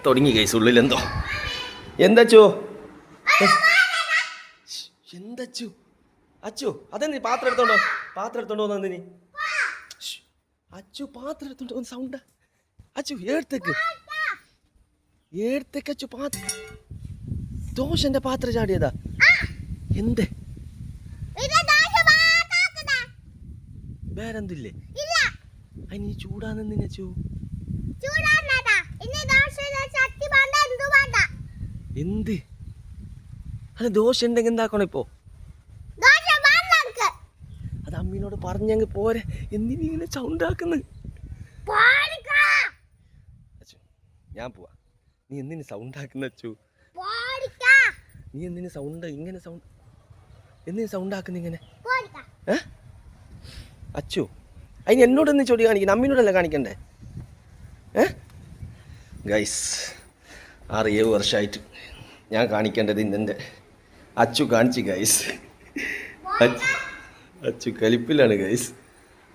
തുടങ്ങി ഗൈസ് ഉള്ളിലെന്തോ. എന്തച്ചു എന്തച്ചു അച്ചു അതെന്നി പാത്രം എടുത്തോണ്ടോ വന്നതിന് അച്ചു പാത്രം എടുത്തോണ്ട് വന്ന് സൗണ്ട് അച്ചു ഏഴത്തേക്ക് അച്ചു പാത്രം ദോശന്റെ പാത്രം ചാടിയതാ എന്ത് വേറെന്തില്ലേ അതിന് ചൂടാന്ന് അച്ചു എന്ത് അത് ദോശ ഉണ്ടെങ്കിൽ എന്താക്കണം ഇപ്പോ അത് അമ്മീനോട് പറഞ്ഞങ്ങ് പോരെ എന്തിനെ സൗണ്ട് ആക്കുന്നു ഞാൻ പോവാ നീ എന്തിനു സൗണ്ട് ആക്കുന്ന അച്ചു നീ എന്തിനു സൗണ്ട് ഇങ്ങനെ സൗണ്ട് എന്തിനു സൗണ്ട് ആക്കുന്ന ഇങ്ങനെ അച്ചു അതിന് എന്നോടൊന്ന് ചൊടി കാണിക്കണം അമ്മീനോടല്ലേ കാണിക്കണ്ടേ ഗൈസ് 6-7 വർഷമായിട്ട് ഞാൻ കാണിക്കേണ്ടത് ഇന്നെൻ്റെ അച്ചു കാണിച്ചു ഗൈസ് അച്ചു കലിപ്പിലാണ് ഗൈസ്